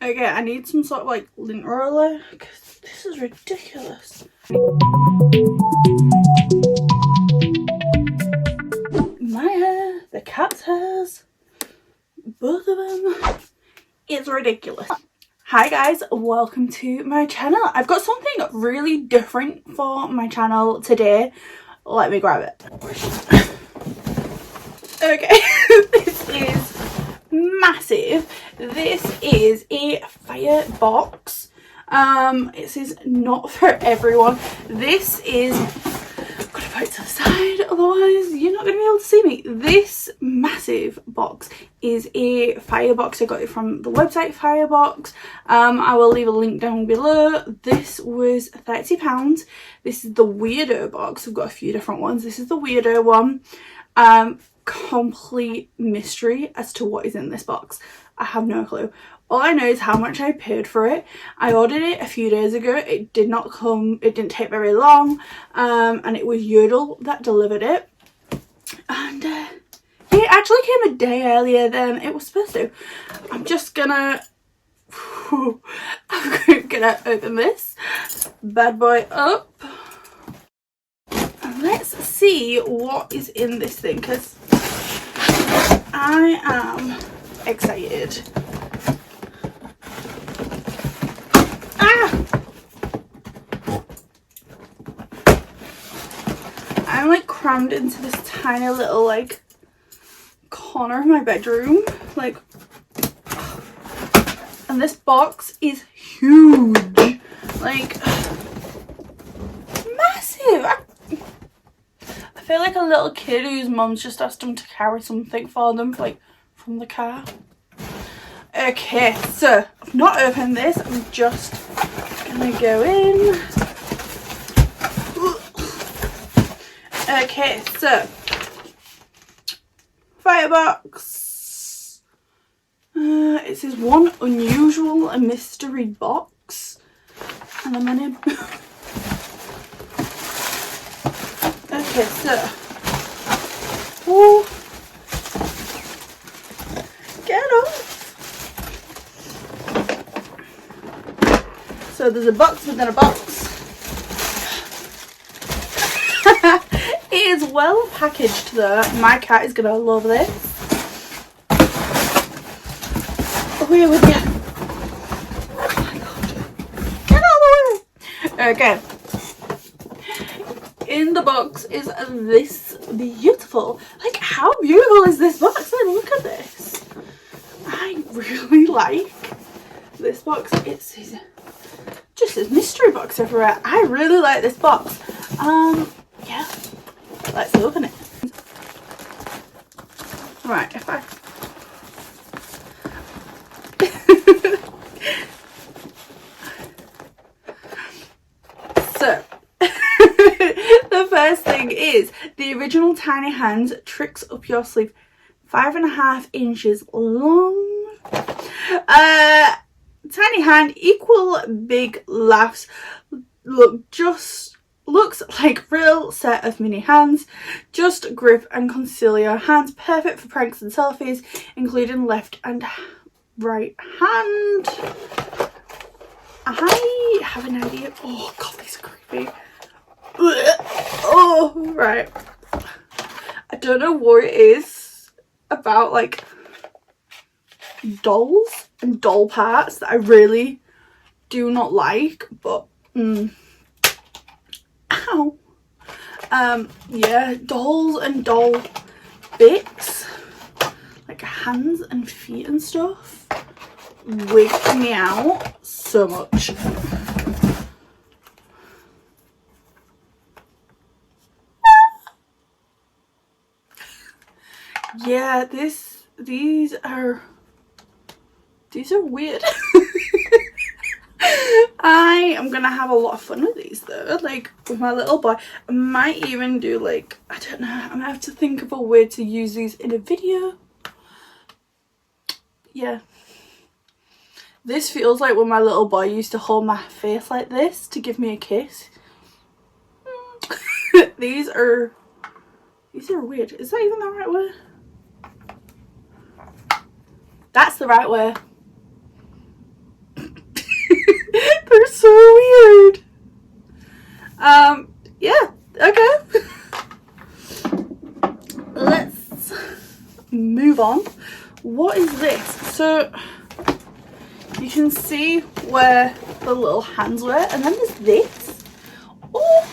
Okay, I need some sort of like lint roller because this is ridiculous. My hair, the cat's hairs, both of them. It's ridiculous. Hi guys, welcome to my channel. I've got something really different for my channel today. Let me grab it. Okay, this is massive. This is a Firebox. It says not for everyone. This is, I'm gonna put it to the side, otherwise you're not gonna be able to see me. This massive box is a Firebox. I got it from the website Firebox. I will leave a link down below. This was £30. This is the weirdo box. I've got a few different ones. This is the weirdo one. Complete mystery as to what is in this box. I have no clue. All I know is how much I paid for it. I ordered it a few days ago. It did not come, it didn't take very long, and it was Yodel that delivered it, and it actually came a day earlier than it was supposed to. I'm just gonna I'm gonna open this bad boy up and let's see what is in this thing, because I am excited. I'm like crammed into this tiny little like corner of my bedroom, like, and this box is huge, like massive. I feel like a little kid whose mum's just asked them to carry something for them, like from the car. Okay, so I've not opened this. I'm just gonna go in. Okay, so Firebox. It says one unusual and mystery box, and I'm gonna. Okay, so oh, get off. So there's a box within a box. It is well packaged though. My cat is gonna love this. Away with you. Oh my god. Get out of the way. Okay. In the box is this beautiful, like how beautiful is this box? Like, look at this. I really like this box. It says, just says mystery box everywhere. I really like this box. Yeah. Let's open it. Right, if I so the first thing is the original tiny hands tricks up your sleeve, 5.5 inches long. Tiny hand equal big laughs. Looks like real set of mini hands. Just grip and conceal your hands. Perfect for pranks and selfies, including left and right hand. I have an idea. Oh god, these are creepy. Oh, right. I don't know what it is about like dolls and doll parts that I really do not like, but ow. Yeah, dolls and doll bits, like hands and feet and stuff, wig me out so much. Yeah, these are weird. I am gonna have a lot of fun with these though, like with my little boy. I might even do like, I don't know, I'm gonna have to think of a way to use these in a video. Yeah. This feels like when my little boy used to hold my face like this to give me a kiss. These are weird. Is that even the right way? That's the right way. so weird. Yeah, okay. Let's move on. What is this? So you can see where the little hands were, and then there's this. Oh,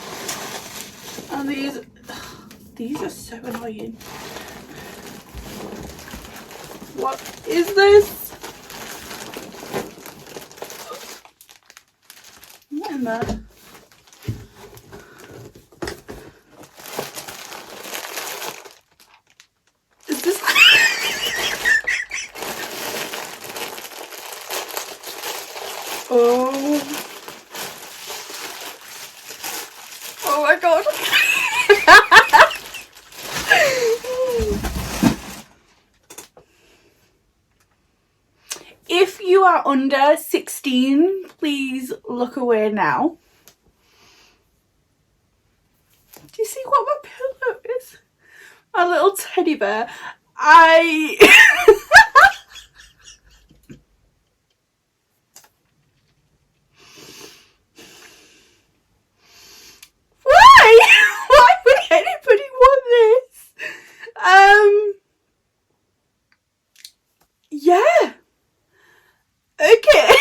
and these are so annoying. What is this? What in there? Is this? Oh. Oh my god. If you are under 16, please look away now. Do you see what my pillow is? My little teddy bear. Why? Why would anybody want this? Yeah. Okay.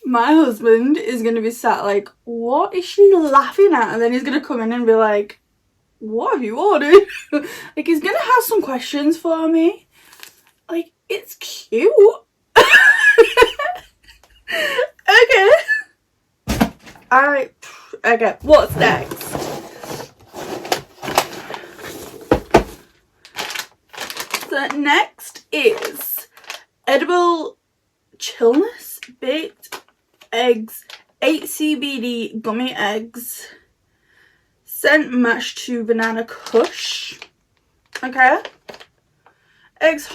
My husband is going to be sat like, what is she laughing at? And then he's going to come in and be like, what have you ordered? Like, he's going to have some questions for me. Like, it's cute. Okay. Okay, what's next? So next is edible chillness baked eggs, 8 CBD gummy eggs, scent matched to banana kush. Okay. Eggs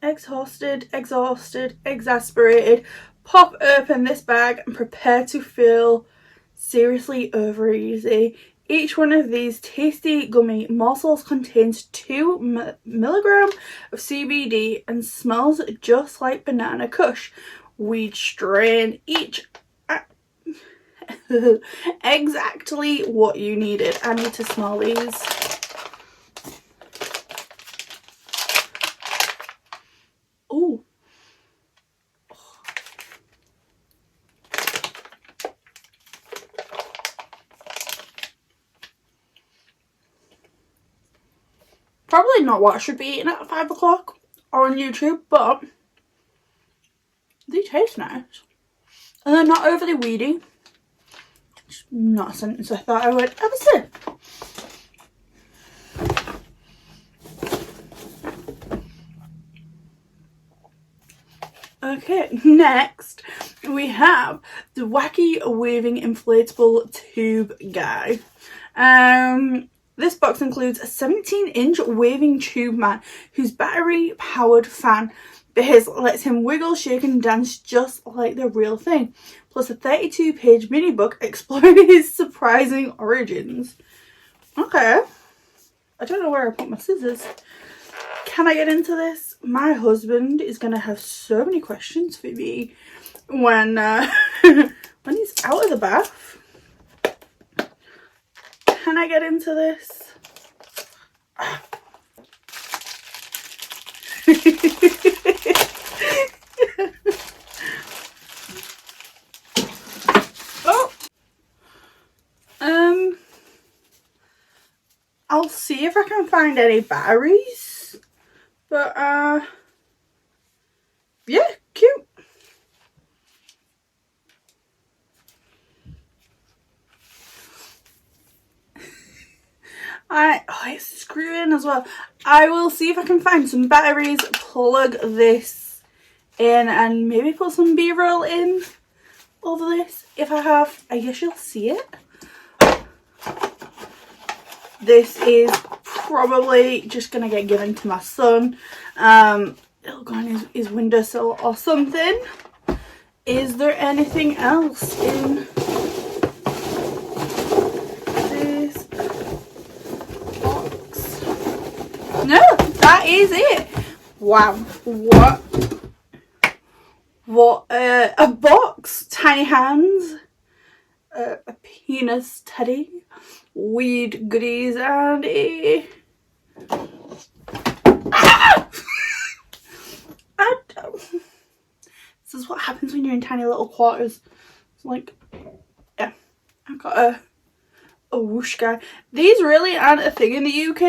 exhausted, exasperated. Pop open this bag and prepare to feel seriously over easy. Each one of these tasty gummy morsels contains 2 milligrams of CBD and smells just like banana kush. Weed strain, each exactly what you needed. I need to smell these. Ooh. Probably not what I should be eating at 5 o'clock or on YouTube, but they taste nice. And they're not overly weedy. It's not a sentence I thought I would ever say. Okay, next we have the Wacky waving inflatable tube guy. This box includes a 17-inch waving tube man whose battery-powered fan base lets him wiggle, shake and dance just like the real thing, plus a 32-page mini book exploring his surprising origins. Okay. I don't know where I put my scissors. Can I get into this? My husband is going to have so many questions for me when when he's out of the bath. Can I get into this? Oh. I'll see if I can find any batteries. But yeah, cute. It's screwing as well. I will see if I can find some batteries, plug this in and maybe put some B-roll in over this. If I have, I guess you'll see it. This is probably just gonna get given to my son. It'll go on his windowsill or something. Is there anything else in this box? No, is it. Wow, what a box. Tiny hands, a penis teddy, weed goodies, and a this is what happens when you're in tiny little quarters. It's like, yeah, I've got a whoosh guy. These really aren't a thing in the UK.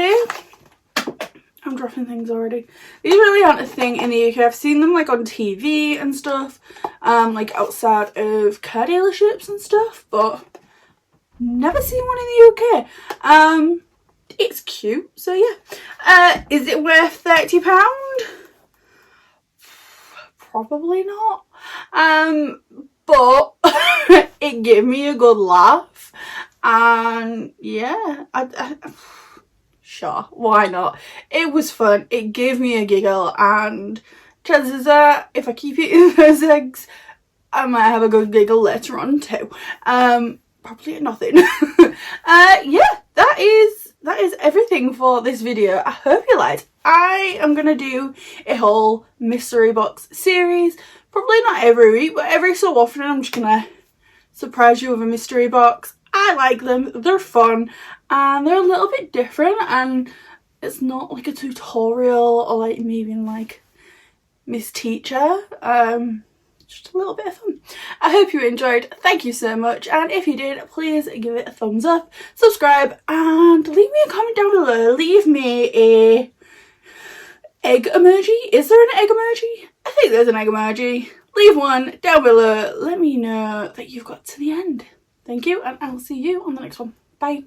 I'm dropping things already. These really aren't a thing in the UK. I've seen them like on TV and stuff, like outside of car dealerships and stuff, but never seen one in the UK. It's cute, so yeah. Is it worth £30? Probably not. But it gave me a good laugh, and yeah, sure, why not? It was fun. It gave me a giggle, and chances are, if I keep eating those eggs, I might have a good giggle later on too. Probably nothing. Yeah, that is everything for this video. I hope you liked. I am gonna do a whole mystery box series. Probably not every week, but every so often I'm just gonna surprise you with a mystery box. I like them, they're fun, and they're a little bit different, and it's not like a tutorial or like me being like Miss Teacher. Just a little bit of fun. I hope you enjoyed. Thank you so much, and if you did, please give it a thumbs up, subscribe, and leave me a comment down below. Leave me a egg emoji. Is there an egg emoji? I think there's an egg emoji. Leave one down below. Let me know that you've got to the end. Thank you, and I'll see you on the next one. Bye.